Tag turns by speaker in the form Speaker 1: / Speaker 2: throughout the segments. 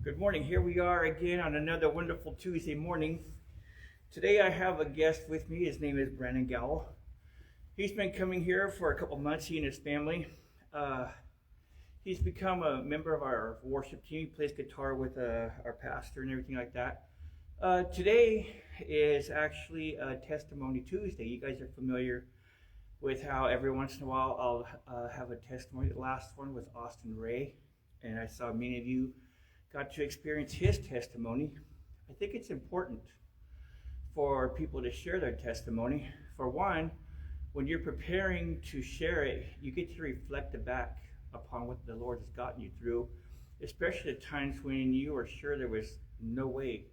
Speaker 1: Good morning. Here we are again on another wonderful Tuesday morning. Today I have a guest with me. His name is Brannon. He's been coming here for a couple months, he and his family. Uh, he's become a member of our worship team. He plays guitar with our pastor and everything like that. Today is actually a Testimony Tuesday. You guys are familiar with how every once in a while I'll have a testimony. The last one was Austin Ray, and I saw many of you got to experience his testimony. I think it's important for people to share their testimony. For one, when you're preparing to share it, you get to reflect back upon what the Lord has gotten you through, especially at times when you were sure there was no way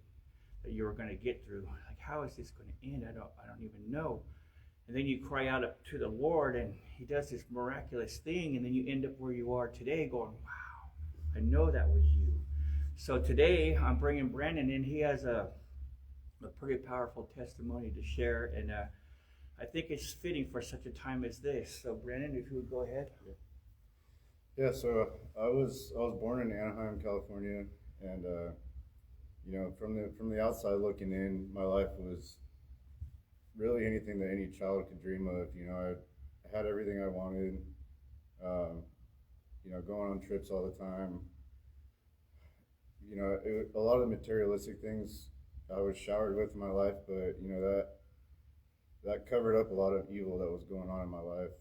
Speaker 1: that you were going to get through. Like, how is this going to end? I don't even know. And then you cry out to the Lord, and He does this miraculous thing, and then you end up where you are today, going, "Wow, I know that was you." So today I'm bringing Brannon in. He has a pretty powerful testimony to share, and I think it's fitting for such a time as this. So Brannon, if you would go ahead.
Speaker 2: Yeah, so I was born in Anaheim, California, and from the outside looking in, my life was really anything that any child could dream of. I had everything I wanted. Going on trips all the time. A lot of the materialistic things I was showered with in my life, but that covered up a lot of evil that was going on in my life.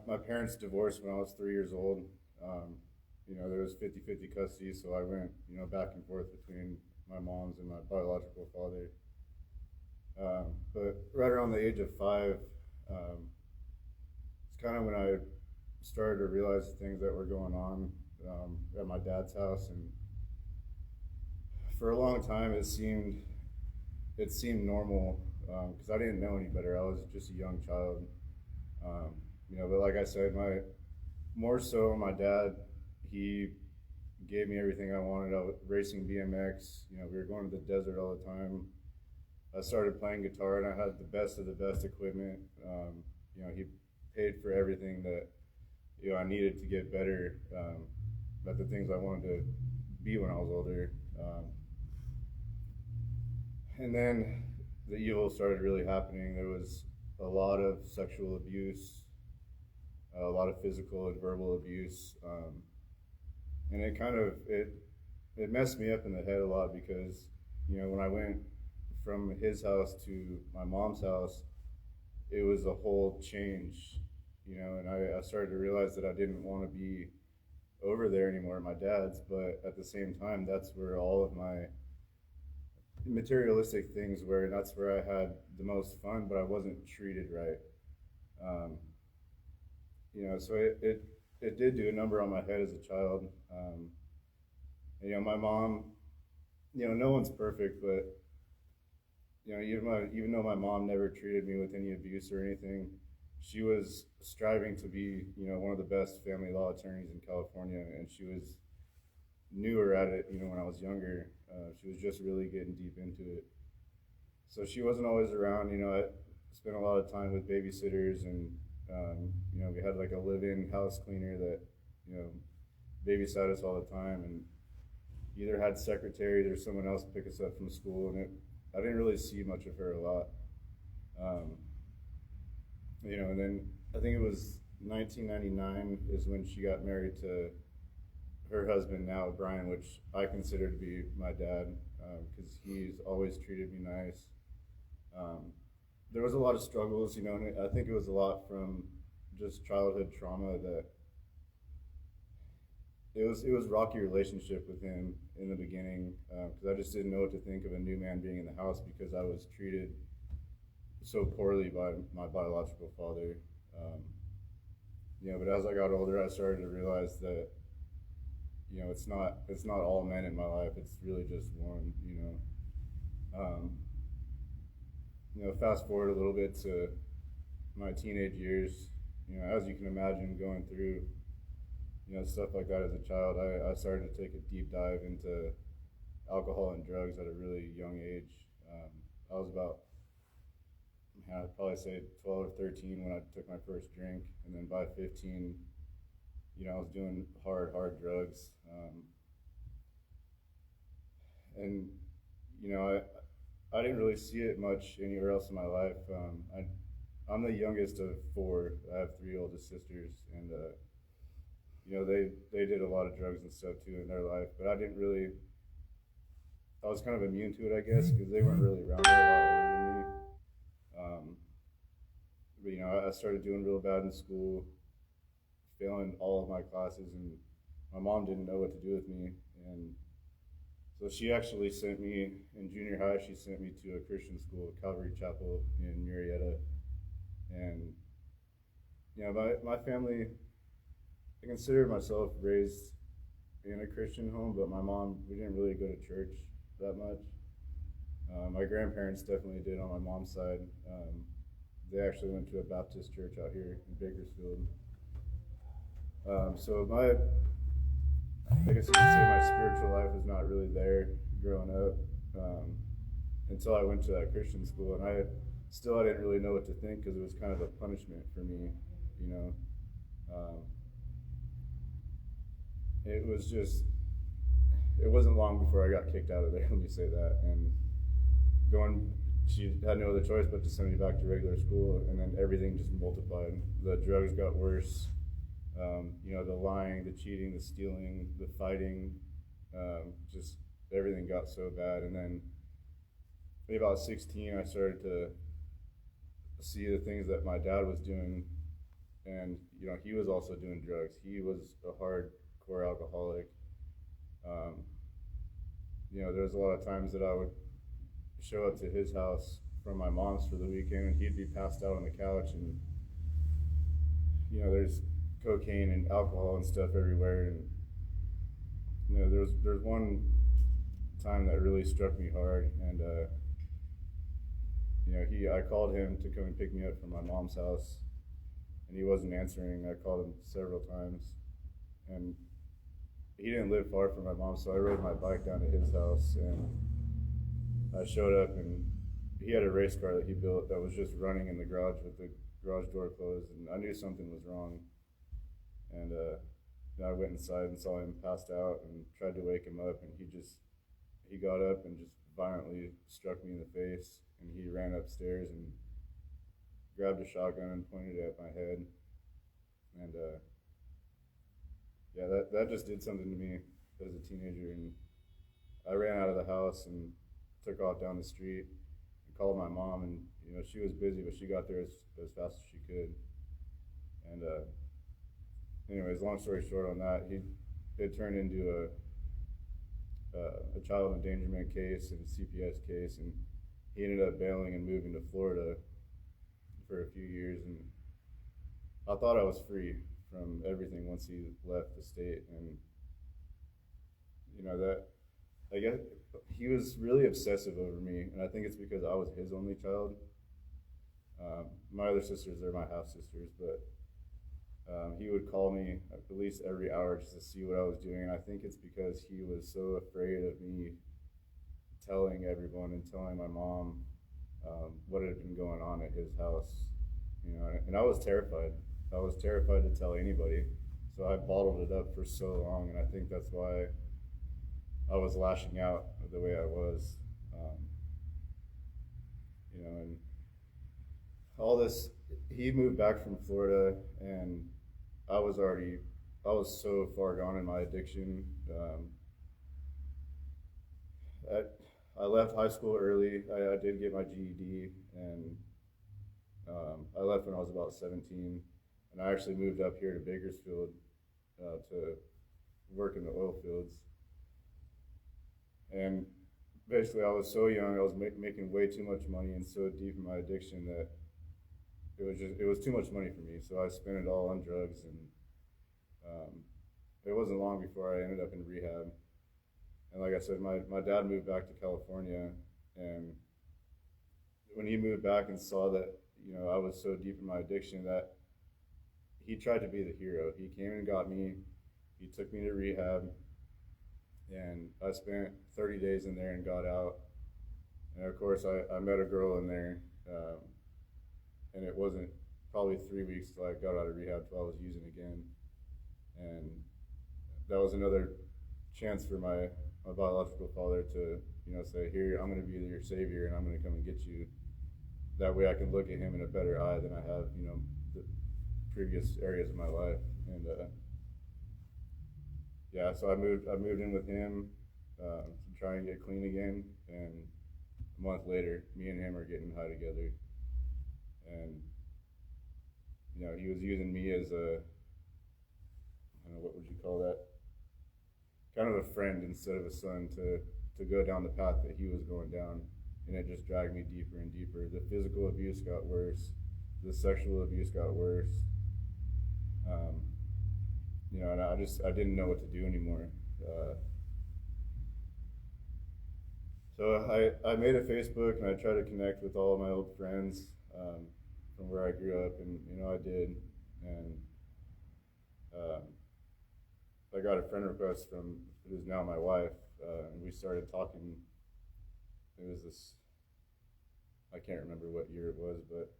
Speaker 2: My parents divorced when I was 3 years old. There was 50-50 custody, so I went, back and forth between my mom's and my biological father. But right around the age of 5, it's kind of when I started to realize the things that were going on at my dad's house, and for a long time it seemed normal because I didn't know any better. I was just a young child, but like I said, my dad, he gave me everything I wanted. I was racing BMX. We were going to the desert all the time. I started playing guitar, and I had the best of the best equipment. He paid for everything that I needed to get better at the things I wanted to be when I was older. And then the evil started really happening. There was a lot of sexual abuse, a lot of physical and verbal abuse, and it messed me up in the head a lot because when I went from his house to my mom's house, it was a whole change, and I started to realize that I didn't want to be over there anymore at my dad's, but at the same time, that's where all of my materialistic things were, and that's where I had the most fun, but I wasn't treated right. So it did do a number on my head as a child. My mom, no one's perfect, but even though my mom never treated me with any abuse or anything, she was striving to be, one of the best family law attorneys in California, and she was newer at it, when I was younger. She was just really getting deep into it. So she wasn't always around. I spent a lot of time with babysitters, and we had like a live-in house cleaner that, babysat us all the time, and either had secretaries or someone else pick us up from school, and I didn't really see much of her a lot. And then I think it was 1999 is when she got married to her husband now, Brian, which I consider to be my dad, because he's always treated me nice. There was a lot of struggles, and I think it was a lot from just childhood trauma that it was rocky relationship with him in the beginning, because I just didn't know what to think of a new man being in the house because I was treated so poorly by my biological father. But as I got older, I started to realize that it's not all men in my life. It's really just one. Fast forward a little bit to my teenage years. As you can imagine, going through stuff like that as a child, I started to take a deep dive into alcohol and drugs at a really young age. I was about, I'd probably say 12 or 13 when I took my first drink, and then by 15, I was doing hard drugs. And, I didn't really see it much anywhere else in my life. I'm the youngest of four. I have three oldest sisters, and they did a lot of drugs and stuff too in their life. But I didn't really. I was kind of immune to it, I guess, because they weren't really around. They were a lot older than me. But I started doing real bad in school, failing all of my classes, and my mom didn't know what to do with me. And so she actually sent me in junior high. She sent me to a Christian school, Calvary Chapel in Murrieta, and my family. I consider myself raised in a Christian home, but my mom, we didn't really go to church that much. My grandparents definitely did on my mom's side. They actually went to a Baptist church out here in Bakersfield. So I guess you could say my spiritual life was not really there growing up until I went to that Christian school, and I didn't really know what to think because it was kind of a punishment for me, you know. It was just, it wasn't long before I got kicked out of there, let me say that. And she had no other choice but to send me back to regular school, and then everything just multiplied. The drugs got worse, the lying, the cheating, the stealing, the fighting, just everything got so bad. And then maybe about 16, I started to see the things that my dad was doing, and he was also doing drugs. He was a hardcore alcoholic. There was a lot of times that I would show up to his house from my mom's for the weekend, and he'd be passed out on the couch, and there's cocaine and alcohol and stuff everywhere. And there's one time that really struck me hard, and I called him to come and pick me up from my mom's house, and he wasn't answering. I called him several times, and he didn't live far from my mom, so I rode my bike down to his house, and I showed up, and he had a race car that he built that was just running in the garage with the garage door closed, and I knew something was wrong. And I went inside and saw him passed out and tried to wake him up, and he got up and just violently struck me in the face, and he ran upstairs and grabbed a shotgun and pointed it at my head. And that just did something to me as a teenager, and I ran out of the house and took off down the street and called my mom, and she was busy, but she got there as fast as she could. And anyways, long story short on that, it turned into a child endangerment case and a CPS case, and he ended up bailing and moving to Florida for a few years, and I thought I was free from everything once he left the state. And that, I guess he was really obsessive over me, and I think it's because I was his only child. My other sisters are my half sisters, but he would call me at least every hour just to see what I was doing. And I think it's because he was so afraid of me telling everyone and telling my mom what had been going on at his house. And I was terrified. I was terrified to tell anybody, so I bottled it up for so long, and I think that's why I was lashing out the way I was. And all this, he moved back from Florida, and I was so far gone in my addiction. I left high school early. I did get my GED, and I left when I was about 17, and I actually moved up here to Bakersfield to work in the oil fields. And basically, I was so young, I was making way too much money and so deep in my addiction that it was too much money for me. So I spent it all on drugs, and it wasn't long before I ended up in rehab. And like I said, my dad moved back to California, and when he moved back and saw that I was so deep in my addiction, that he tried to be the hero. He came and got me. He took me to rehab, and I spent 30 days in there and got out. And of course, I met a girl in there, and it wasn't probably 3 weeks till I got out of rehab till I was using again. and that was another chance for my biological father to, say, here, I'm going to be your savior, and I'm going to come and get you. That way I can look at him in a better eye than I have, the previous areas of my life. And yeah, so I moved in with him to try and get clean again. And a month later, me and him are getting high together. And he was using me as I don't know, what would you call that? Kind of a friend instead of a son to go down the path that he was going down. And it just dragged me deeper and deeper. The physical abuse got worse. The sexual abuse got worse. And I didn't know what to do anymore. So I made a Facebook, and I tried to connect with all of my old friends from where I grew up, and I did. And I got a friend request from who's now my wife, and we started talking. It was this, I can't remember what year it was, but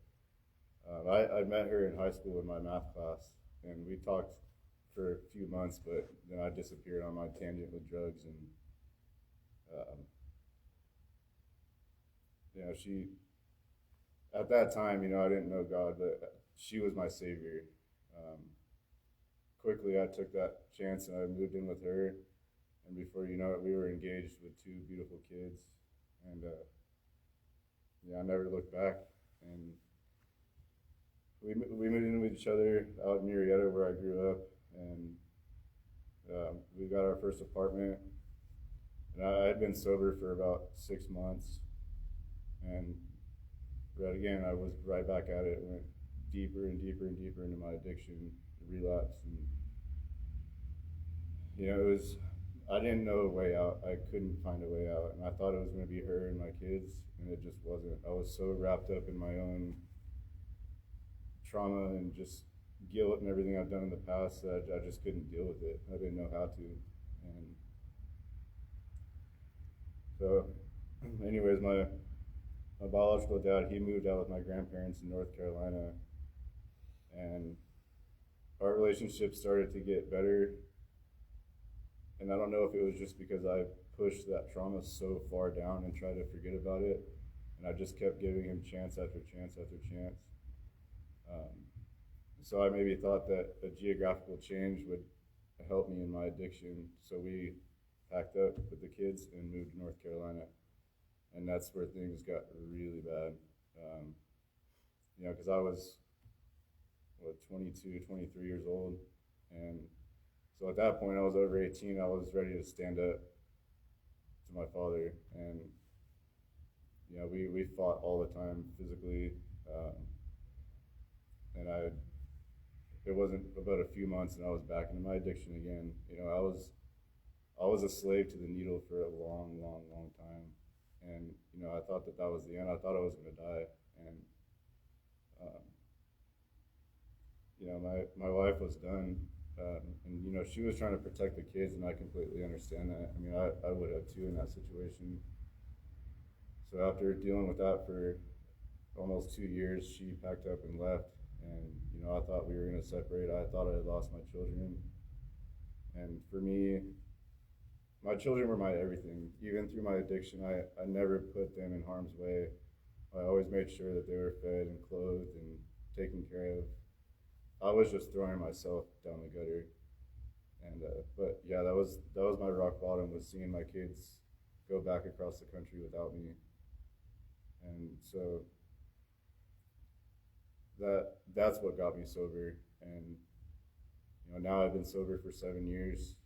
Speaker 2: I met her in high school in my math class, and we talked for a few months, but then I disappeared on my tangent with drugs, and she, at that time, I didn't know God, but she was my savior. Quickly, I took that chance, and I moved in with her, and before you know it, we were engaged with two beautiful kids, and I never looked back. And we moved in with each other out in Murrieta, where I grew up, and we got our first apartment. And I had been sober for about 6 months, and again, I was right back at it. Went deeper and deeper and deeper into my addiction, relapse, and it was. I didn't know a way out. I couldn't find a way out, and I thought it was going to be her and my kids, and it just wasn't. I was so wrapped up in my own trauma and just guilt and everything I've done in the past that I just couldn't deal with it. I didn't know how to. And so, anyways, my biological dad, he moved out with my grandparents in North Carolina, and our relationship started to get better. And I don't know if it was just because I pushed that trauma so far down and tried to forget about it, and I just kept giving him chance after chance after chance. So I maybe thought that a geographical change would help me in my addiction. So we packed up with the kids and moved to North Carolina, and that's where things got really bad. Because I was 22, 23 years old, and so at that point I was over 18. I was ready to stand up to my father, and we fought all the time physically, and it wasn't about a few months, and I was back into my addiction again. I was a slave to the needle for a long, long, long time, and I thought that was the end. I thought I was going to die, and my wife was done, and she was trying to protect the kids, and I completely understand that. I mean, I would have too in that situation. So after dealing with that for almost 2 years, she packed up and left, and I thought we were going to separate. I thought I had lost my children, and for me, my children were my everything. Even through my addiction, I never put them in harm's way. I always made sure that they were fed and clothed and taken care of. I was just throwing myself down the gutter, and but yeah, that was my rock bottom, was seeing my kids go back across the country without me, and so that's what got me sober. And now I've been sober for 7 years,